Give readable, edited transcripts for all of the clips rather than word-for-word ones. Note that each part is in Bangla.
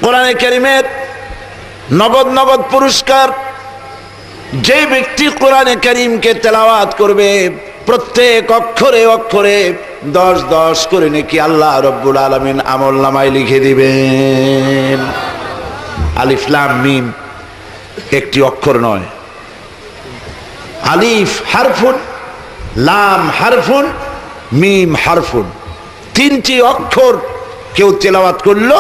কোরআনে কারীমের নগদ নগদ পুরস্কার। যে ব্যক্তি কোরআনে কারীমকে তেলাওয়াত করবে প্রত্যেক অক্ষরে অক্ষরে 10 করে নাকি আল্লাহ রব্বুল আলামিন আমলনামায় লিখে দিবেন। আলিফ লাম মিম একটি অক্ষর নয়, আলিফ হারফুন, লাম হারফুন, মিম হারফুন, 3টি অক্ষর কেউ তেলাওয়াত করলো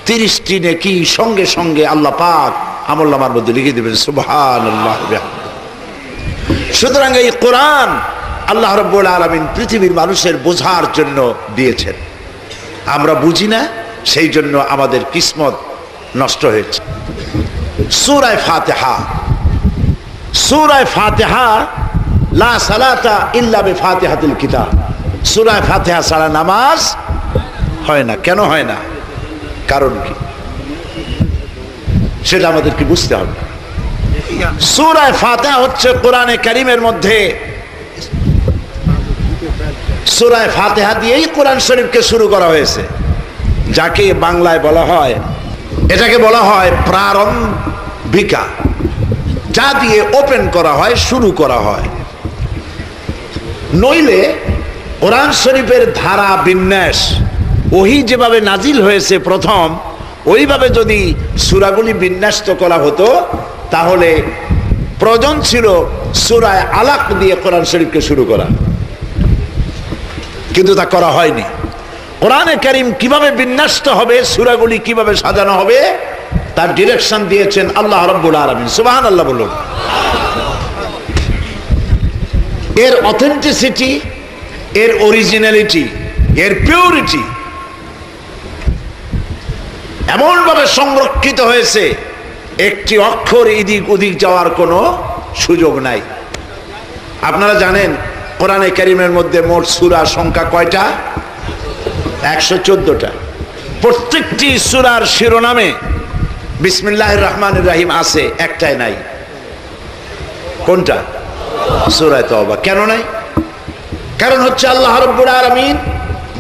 30টি নেকি সঙ্গে সঙ্গে আল্লাহ পাক আমলনামার মধ্যে লিখে দিবেন। সুবহানাল্লাহ। সুতরাং এই কোরআন আল্লাহ রাব্বুল আলামিন পৃথিবীর মানুষের বোঝার জন্য দিয়েছেন। আমরা বুঝি না, সেই জন্য আমাদের কিসমত নষ্ট হয়েছে। সূরা ফাতিহা, সূরা ফাতিহা লা সালাতা ইল্লা বিফাতিহাতিল কিতাব। সূরা ফাতিহা ছাড়া নামাজ হয় না। কেন হয় না? কারণ কি সেটা আমাদেরকে বুঝতে হবে। সূরা ফাতিহা হচ্ছে কোরআনে কারীমের মধ্যে, সূরা ফাতিহা দিয়েই কোরআন শরীফকে শুরু করা হয়েছে, যাকে বাংলায় বলা হয়, এটাকে বলা হয় প্রারম্ভিকা, যা দিয়ে ওপেন করা হয়, শুরু করা হয়। নইলে কোরআন শরীফের ধারা বিন্যাস ওহি যেভাবে নাজিল হয়েছে প্রথম, ওইভাবে যদি সূরাগুলি বিন্যস্ত করা হতো তাহলে প্রয়োজন ছিল সূরা আলাক দিয়ে কোরআন শরীফকে শুরু করা, কিন্তু তা করা হয়নি। কোরআনে কারীম কিভাবে বিন্যস্ত হবে, সূরাগুলি কিভাবে সাজানো হবে, তার ডিরেকশন দিয়েছেন আল্লাহ রাব্বুল আলামিন। সুবহানাল্লাহ বলুন। এর অথেন্টিসিটি, এর অরিজিনালিটি, এর পিউরিটি এমনভাবে সংরক্ষিত হয়েছে, একটি অক্ষর এদিক ওদিক যাওয়ার কোনো সুযোগ নাই। আপনারা জানেন কোরআনে কারীমের মধ্যে মোট সূরা সংখ্যা কয়টা? 114টা। প্রত্যেকটি সূরার শিরোনামে বিসমিল্লাহির রহমানির রহিম আছে, একটাই নাই। কোনটা? সূরা তাওবা। কেন নাই? কারণ হচ্ছে আল্লাহ রাব্বুল আলামিন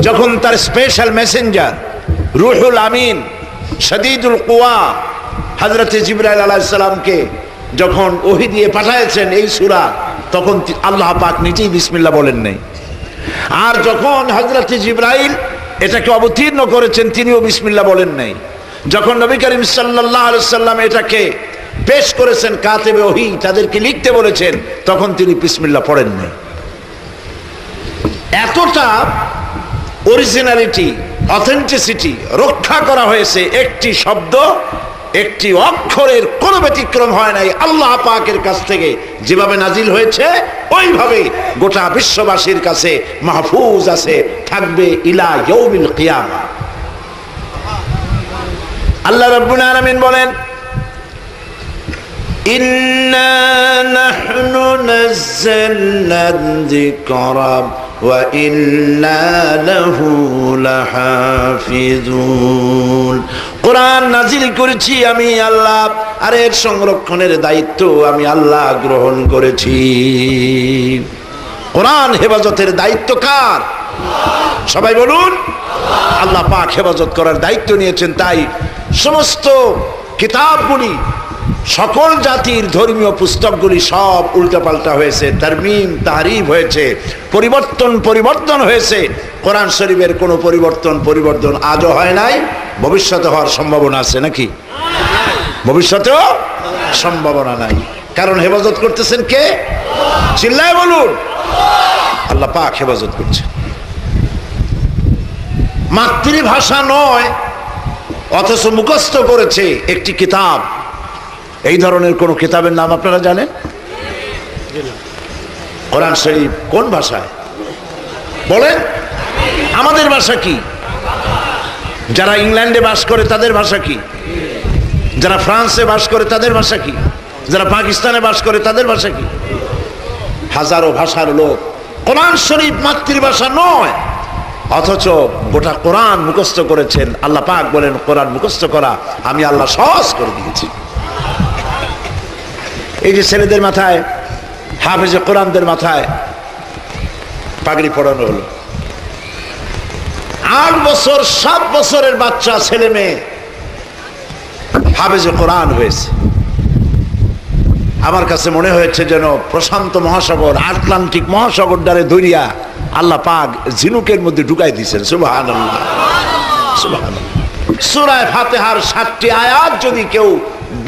যখন তার স্পেশাল মেসেঞ্জার রূহুল আমিন শাদীদুল কুওয়া হযরতে জিবরাইল আলাইহিস সালামকে যখন ওহী দিয়ে পাঠিয়েছেন এই সূরা, তখন আল্লাহ পাক নিজেই বিসমিল্লাহ বলেন নাই। আর যখন হযরতে জিবরাইল এটাকে অবতীর্ণ করেছেন, তিনিও বিসমিল্লাহ বলেন নাই। যখন নবী করিম সাল্লাল্লাহু আলাইহি সাল্লাম এটাকে পেশ করেছেন কাতেবে ওহী, তাদেরকে লিখতে বলেছেন, তখন তিনি বিসমিল্লাহ পড়েন নাই। এতটা অরিজিনালিটি, অথেন্টিসিটি রক্ষা করা হয়েছে। একটি শব্দ, একটি অক্ষরের কোনো ব্যতিক্রম হয় নাই। আল্লাহ পাকের কাছ থেকে যেভাবে নাজিল হয়েছে ওইভাবে গোটা বিশ্ববাসীর কাছে মাহফুজ আছে, থাকবে ইলা ইয়াউমিল কিয়ামা। আল্লাহ রাব্বুল আলামিন বলেন, ইন্না নাহনু নাযালনা যিকরা ওয়া ইন্না লাহু লাহাফিজুন। কোরআন নাজিল করেছি আমি আল্লাহ, আর এর সংরক্ষণের দায়িত্ব আমি আল্লাহ গ্রহণ করেছি। কোরআন হেফাজতের দায়িত্ব কার? সবাই বলুন। আল্লাহ পাক হেফাজত করার দায়িত্ব নিয়েছেন। তাই সমস্ত কিতাবগুলি, সকল জাতির ধর্মীয় পুস্তকগুলি সব উল্টাপাল্টা হয়েছে, তারমিম তাহরিফ হয়েছে, পরিবর্তন হয়েছে। কোরআন শরীফের কোনো পরিবর্তন আজও হয় নাই, ভবিষ্যতে হওয়ার সম্ভাবনা আছে নাকি? ভবিষ্যতেও সম্ভাবনা নাই। কারণ হেফাজত করতেছেন কে? চিল্লায় বলুন। আল্লাহ পাক হেফাজত করছেন। মাতৃভাষা নয়, অথচ মুখস্থ করেছে একটি কিতাব। এই ধরনের কোন কিতাবের নাম আপনারা জানেন? কোরআন শরীফ কোন ভাষায় বলেন? আমাদের ভাষা কি? যারা ইংল্যান্ডে বাস করে তাদের ভাষা কি? যারা ফ্রান্সে বাস করে তাদের ভাষা কি? যারা পাকিস্তানে বাস করে তাদের ভাষা কি? হাজারো ভাষার লোক। কোরআন শরীফ মাতৃভাষা নয়, অথচ গোটা কোরআন মুখস্থ করেছেন। আল্লাহ পাক বলেন, কোরআন মুখস্থ করা আমি আল্লাহ সহজ করে দিয়েছি। এই যে ছেলেদের মাথায়, হাফেজে কোরআনদের মাথায় পাগড়ি পরানো হলো, 8 বছর 7 বছরের বাচ্চা ছেলে মেয়ে হাফেজে কোরআন হয়েছে। আমার কাছে মনে হয়েছে যেন প্রশান্ত মহাসাগর, আটলান্টিক মহাসাগর দ্বারে ধরিয়া আল্লাহ পাক ঝিনুকের মধ্যে ঢুকাই দিয়েছেন। সুবহানাল্লাহ, সুবহানাল্লাহ। সূরা ফাতিহার 7টি আয়াত যদি কেউ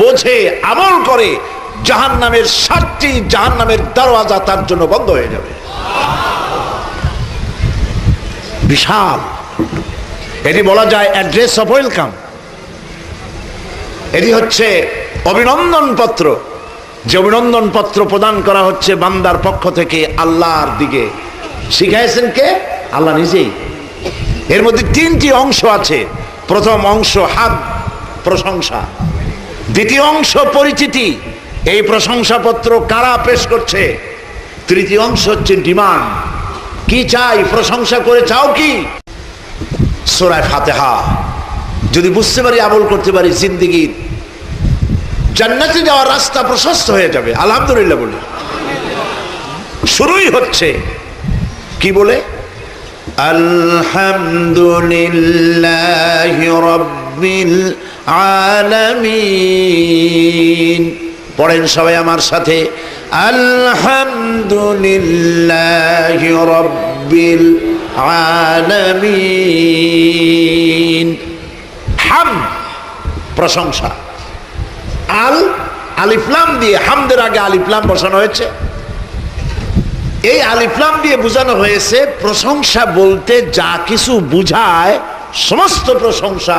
বোঝে, আমল করে, জাহান্নামের 7টি জাহান্নামের দরওয়াজা তার জন্য বন্ধ হয়ে যাবে। বিশাল, এটি বলা যায় অ্যাড্রেস অফ ওয়েলকাম। এটি হচ্ছে অভিনন্দন পত্র, যে অভিনন্দন পত্র প্রদান করা হচ্ছে বান্দার পক্ষ থেকে আল্লাহর দিকে। শিখাইছেন কে? আল্লাহ নিজেই। এর মধ্যে 3টি অংশ আছে। প্রথম অংশ হাদ, প্রশংসা। দ্বিতীয় অংশ পরিচিতি, এই প্রশংসাপত্র কারা পেশ করছে। তৃতীয় অংশ হচ্ছে ডিমান্ড, কি চাই, প্রশংসা করে চাও কি। সূরা ফাতিহা যদি বুঝতে পারি, আমল করতে পারি, জিন্দেগীর জান্নাতে যাওয়ার রাস্তা প্রশস্ত হয়ে যাবে। আলহামদুলিল্লাহ বলি। শুরুই হচ্ছে কি বলে? আলহামদুলিল্লাহি রাব্বিল আলামিন। পড়েন সবাই আমার সাথে, আলহামদুলিল্লাহি রাব্বিল আলামিন। হাম, প্রশংসা। আলিফ লাম দিয়ে, হামদের আগে আলিফ লাম বসানো হয়েছে। এই আলিফ লাম দিয়ে বোঝানো হয়েছে প্রশংসা বলতে যা কিছু বুঝায় সমস্ত প্রশংসা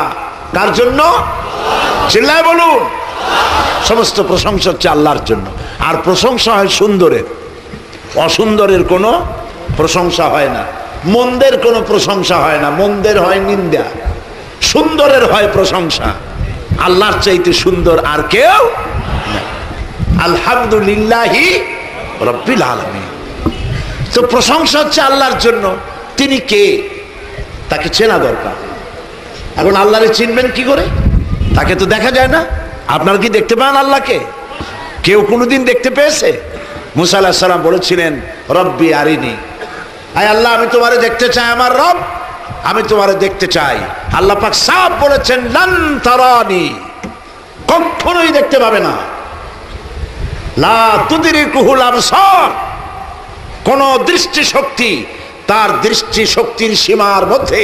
কার জন্য? চিল্লায় বলুন। সমস্ত প্রশংসা হচ্ছে আল্লাহর জন্য। আর প্রশংসা হয় সুন্দরের, অসুন্দরের কোনো প্রশংসা হয় না। মন্দের কোনো প্রশংসা হয় না, মন্দের হয় নিন্দা। সুন্দরের হয় প্রশংসা। আল্লাহর চাইতে সুন্দর আর কেউ না। আলহামদুলিল্লাহি রাব্বিল আলামিন। তো প্রশংসা হচ্ছে আল্লাহর জন্য। তিনি কে? তাকে চেনা দরকার। এখন আল্লাহরে চিনবেন কি করে? তাকে তো দেখা যায় না। আপনারা কি দেখতে পান আল্লাহকে? কেউ কোনোদিন দেখতে পেয়েছে? মুসা আলাইহিস সালাম বলেছিলেন, রব্বি আরিনি, আয় আল্লাহ আমি তোমারে দেখতে চাই, আমার রব আমি তোমারে দেখতে চাই। আল্লাহ পাক সাফ বলেছেন, লান তারানি, কখনোই দেখতে পাবে না। লা তুদরিকুহুল আবসার, কোন দৃষ্টি শক্তি তার দৃষ্টি শক্তির সীমার মধ্যে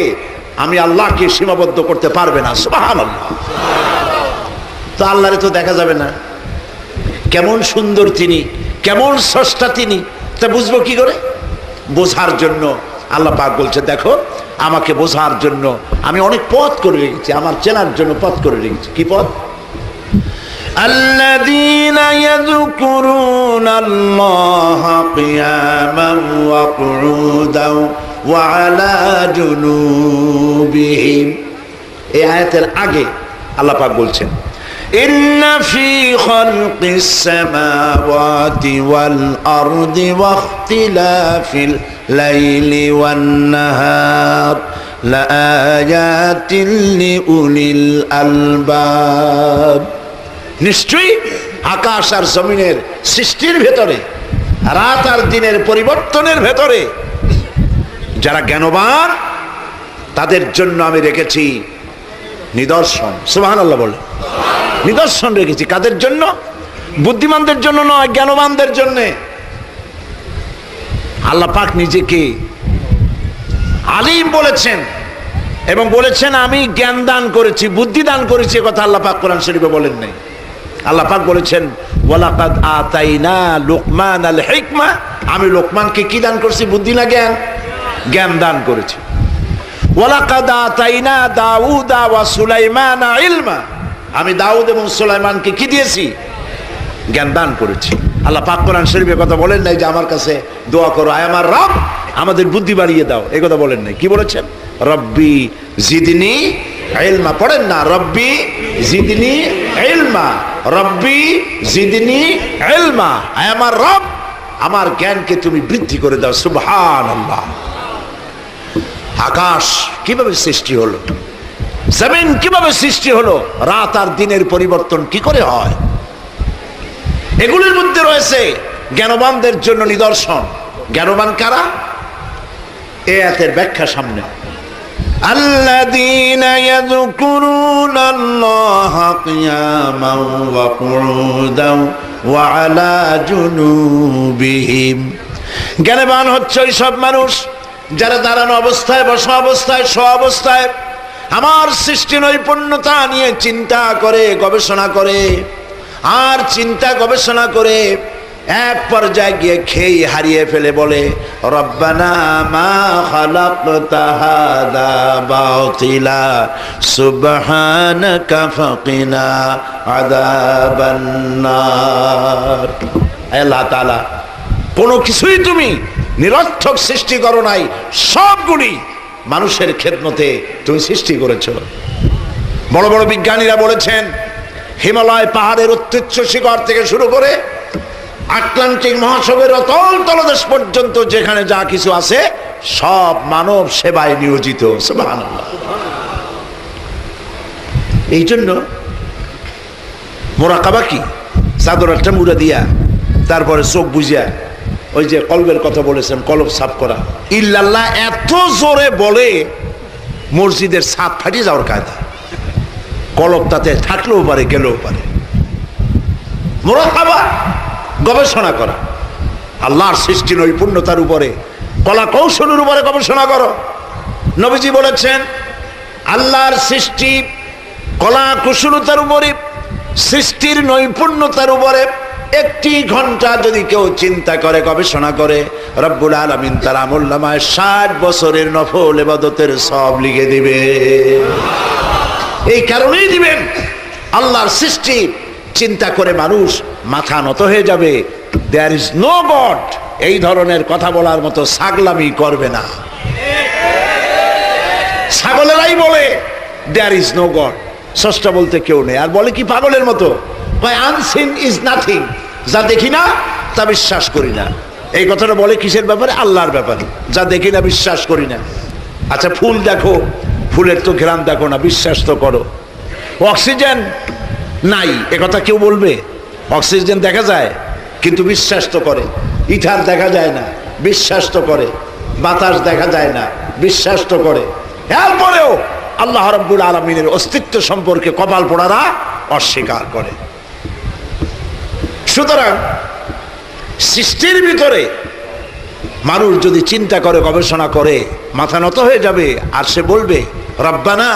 আমি আল্লাহকে সীমাবদ্ধ করতে পারবে না। সুবহানাল্লাহ। তো আল্লাহরে তো দেখা যাবে না। কেমন সুন্দর তিনি, কেমন স্রষ্টা তিনি, তা বুঝবো কি করে? বোঝার জন্য আল্লাহ পাক বলছে, দেখো আমাকে বোঝার জন্য আমি অনেক পথ করে রেখেছি, আমার চেনার জন্য পথ করে রেখেছি। কি পথ? আল্লাযীনা ইয়াযকুরুনাল্লাহা কিয়ামান ওয়া কুউদান ওয়া আলা জুনুবিহিম। এই আয়াতের আগে আল্লাহ পাক বলছেন, ইন্না ফি খালকিস সামাওয়াতি ওয়াল আরদি ওয়া ইখতিলাফিল লাইলি ওয়ান নাহার লাআয়াতিন লিউলিল আলবাব। নিশ্চয়ই আকাশ আর জমিনের সৃষ্টির ভেতরে, রাত আর দিনের পরিবর্তনের ভেতরে যারা জ্ঞানবান তাদের জন্য আমি রেখেছি নিদর্শন। সুবহানাল্লাহ বলে। নিদর্শন রেখেছি কাদের জন্য? বুদ্ধিমানদের জন্য নয়, জ্ঞানবানদের জন্য। আল্লাহ পাক নিজেকে আলিম বলেছেন এবং বলেছেন আমি জ্ঞান দান করেছি, বুদ্ধি দান করেছি। কথা আল্লাহ পাক কোরআন শরীফে বলেন নাই। আল্লাহ পাক বলেছেন, ওয়ালাকাদ আতাইনা লুকমানাল হিকমা, আমি লোকমানকে কি দান করেছি? বুদ্ধি না জ্ঞান? জ্ঞান দান করেছি। ওয়ালাকাদ আতাইনা দাউদা ওয়া সুলাইমানা ইলমা, আমি দাউদ এবং সুলাইমানকে কি দিয়েছি? জ্ঞান দান করেছি। আল্লাহ পাক কোরআন শরীফে কথা বলেন নাই যে আমার কাছে দোয়া করো, আয় আমার রব আমাদের বুদ্ধি বাড়িয়ে দাও, এই কথা বলেন নাই। কি বলেছেন? রব্বি জিদনি ইলমা। পড়েন না, রব্বি জিদনি ইলমা, রব্বি জিদনি ইলমা, আয় আমার রব আমার জ্ঞানকে তুমি বৃদ্ধি করে দাও। সুবহানাল্লাহ। আকাশ কিভাবে সৃষ্টি হলো, জমিন কিভাবে সৃষ্টি হলো, রাত আর দিনের পরিবর্তন কি করে হয়, এগুলির মধ্যে রয়েছে জ্ঞানবানদের জন্য নিদর্শন। জ্ঞানবান কারা? এই আয়াতের ব্যাখ্যা সামনে। আল্লাযীনা ইয়াযকুরুনাল্লাহা وقياما وقعودا وعلى جنوبهم জ্ঞানবান হচ্ছে ওই সব মানুষ যারা দাঁড়ানো অবস্থায়, বসা অবস্থায়, শোয়া অবস্থায় আমার সৃষ্টি নৈপুণ্যতা নিয়ে চিন্তা করে, গবেষণা করে, আর চিন্তা গবেষণা করে এক পর্যায়ে গিয়ে খেয়ে হারিয়ে ফেলে বলে রব্বানা মা খালাকতা হাদা বাতিলা সুবহানাকা ফাকিনা আযাবান নার। আল্লাহ তাআলা কোনো কিছুই তুমি নিরর্থক সৃষ্টি করো নাই, সবগুলি মানুষের খেদমতে তুমি সৃষ্টি করেছো। বড় বড় বিজ্ঞানীরা বলেছেন হিমালয় পাহাড়ের উচ্চ শিখর থেকে শুরু করে আটলান্টিক মহাসাগরের অতল তলদেশ পর্যন্ত যেখানে যা কিছু আছে সব মানব সেবায় নিয়োজিত। সুবহানাল্লাহ। এই জন্য মোরাকাবা কি? চাদর একটা মুড়া দিয়া তারপরে চোখ বুঝিয়া ওই যে কলবের কথা বলেছেন, কলব সাফ করা। ইল্লাল্লাহ এত জোরে বলে মসজিদের ছাদ ফাটিয়ে যাওয়ার কায়দা। কলব তাতে থাকলেও পারে, গেলেও পারে। মোরাকাবা গবেষণা করা, আল্লাহর সৃষ্টি নৈপুণ্যতার উপরে, কলা কৌশলের উপরে গবেষণা করো। নবীজি বলেছেন আল্লাহর সৃষ্টি কলা কুশলতার উপরে, সৃষ্টির নৈপুণ্যতার উপরে একটি ঘন্টা যদি কেউ চিন্তা করে, গবেষণা করে, রব্বুল আলামিন তার আমলনামায় 60 বছরের নফল ইবাদতের সব লিখে দিবে। এই কারণেই দিবেন আল্লাহর সৃষ্টি চিন্তা করে মানুষ মাথা নত হয়ে যাবে। দেয়ার ইজ নো গড, এই ধরনের কথা বলার মতো ছাগলামি করবে না। ছাগলেরাই বলে দেয়ার ইজ নো গড, স্রষ্টা বলতে কেউ নেই। আর বলে কি পাগলের মতো, আনসিন ইজ নাথিং, যা দেখি না তা বিশ্বাস করি না। এই কথাটা বলে কিসের ব্যাপারে? আল্লাহর ব্যাপারে। যা দেখি না বিশ্বাস করি না। আচ্ছা ফুল দেখো, ফুলের তো ঘ্রাণ দেখো না, বিশ্বাস তো করো। অক্সিজেন নাই এ কথা কেউ বলবে? অক্সিজেন দেখা যায় কিন্তু বিশ্বাস তো করে। ইথার দেখা যায় না, বিশ্বাস তো করে। বাতাস দেখা যায় না, বিশ্বাস তো করে। এরপরেও আল্লাহ রাব্বুল আলামিনের অস্তিত্ব সম্পর্কে কপাল পোড়ারা অস্বীকার করে। সুতরাং সৃষ্টির ভিতরে মানুষ যদি চিন্তা করে, গবেষণা করে, মাথা নত হয়ে যাবে। আর সে বলবে রব্বানা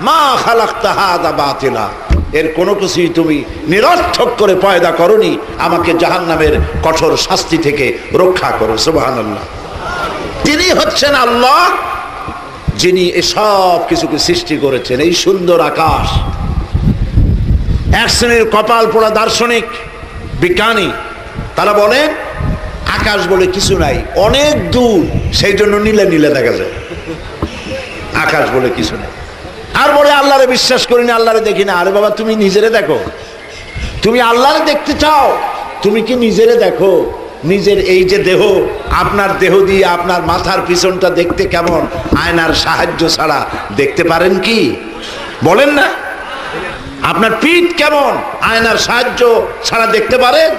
মা খালাকতা হাদা বাতিলা, এর কোনো কিছুই তুমি নিরর্থক করে পয়দা করনি, আমাকে জাহান্নামের কঠোর শাস্তি থেকে রক্ষা করো। সুবহানাল্লাহ। তিনি হচ্ছেন আল্লাহ যিনি এসব কিছুকে সৃষ্টি করেছেন। এই সুন্দর আকাশ, এক শ্রেণীর কপাল পোড়া দার্শনিক বিজ্ঞানী তারা বলেন আকাশ বলে কিছু নাই, অনেক দূর, সেই জন্য নীলে নীলে দেখা যায়। আকাশ বলে কিছু নেই। আর বলে আল্লাহরে বিশ্বাস করি না, আল্লাহরে দেখি না। আরে বাবা, তুমি নিজেরে দেখো। তুমি আল্লাহরে দেখতে চাও, তুমি কি নিজেরে দেখো? নিজের এই যে দেহ, আপনার দেহ দিয়ে আপনার মাথার পিছনটা দেখতে কেমন, আয়নার সাহায্য ছাড়া দেখতে পারেন কি? বলেন না। আপনার পিঠ কেমন, আয়নার সাহায্য ছাড়া দেখতে পারেন?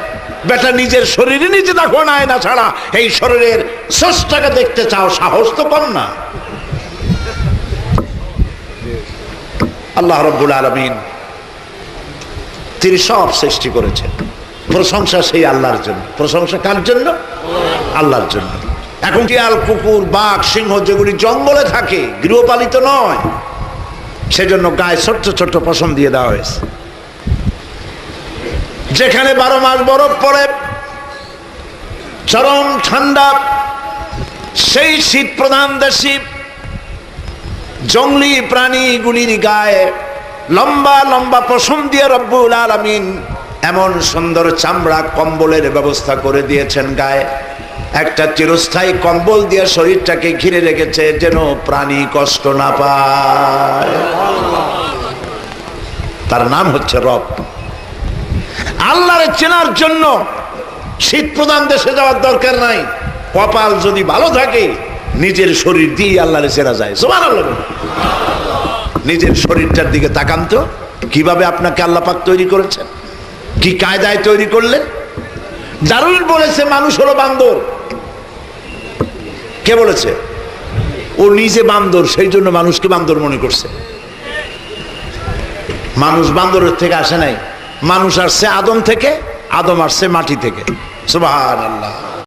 বেটা নিজের শরীরে নিজে দেখো না, আয়না ছাড়া। এই শরীরের স্রষ্টাকে দেখতে চাও, সাহস তো কম না। আল্লাহ রাব্বুল আলামিন তিনি সব সৃষ্টি করেছেন। প্রশংসা সেই আল্লাহর জন্য। প্রশংসা কার জন্য? আল্লাহর জন্য। এখন শিয়াল, কুকুর, বাঘ, সিংহ যেগুলি জঙ্গলে থাকে, গৃহপালিত নয়, সেজন্য গায়ে ছোট্ট ছোট্ট পশম দিয়ে দেওয়া হয়েছে। যেখানে 12 মাস বরফ পড়ে, চরম ঠান্ডা, সেই শীত প্রধান দেশে জঙ্গলি প্রাণীগুলির গায়ে লম্বা লম্বা পশম দিয়ে রব্বুল আলামিন এমন সুন্দর চামড়া কম্বলের ব্যবস্থা করে দিয়েছেন। গায়ে একটা চিরস্থায়ী কম্বল দিয়ে শরীরটাকে ঘিরে রেখেছে, যেন প্রাণী কষ্ট না পায়। তার নাম হচ্ছে রব। আল্লাহরে চেনার জন্য শীত প্রধান দেশে যাওয়ার দরকার নাই। কপাল যদি ভালো থাকে, নিজের শরীর দিয়ে আল্লাহরে চেনা যায়। সুবহানাল্লাহ। নিজের শরীরটার দিকে তাকান তো, কিভাবে আপনাকে আল্লাহ পাক তৈরি করেছেন, কি কায়দায় তৈরি করলেন। দারুণ বলেছে মানুষ হলো বান্দর। কে বলেছে? ও নিজে বান্দর, সেই জন্য মানুষকে বান্দর মনে করছে। মানুষ বান্দরের থেকে আসে নাই, মানুষ আসছে আদম থেকে, আদম আসছে মাটি থেকে। সুবহানাল্লাহ।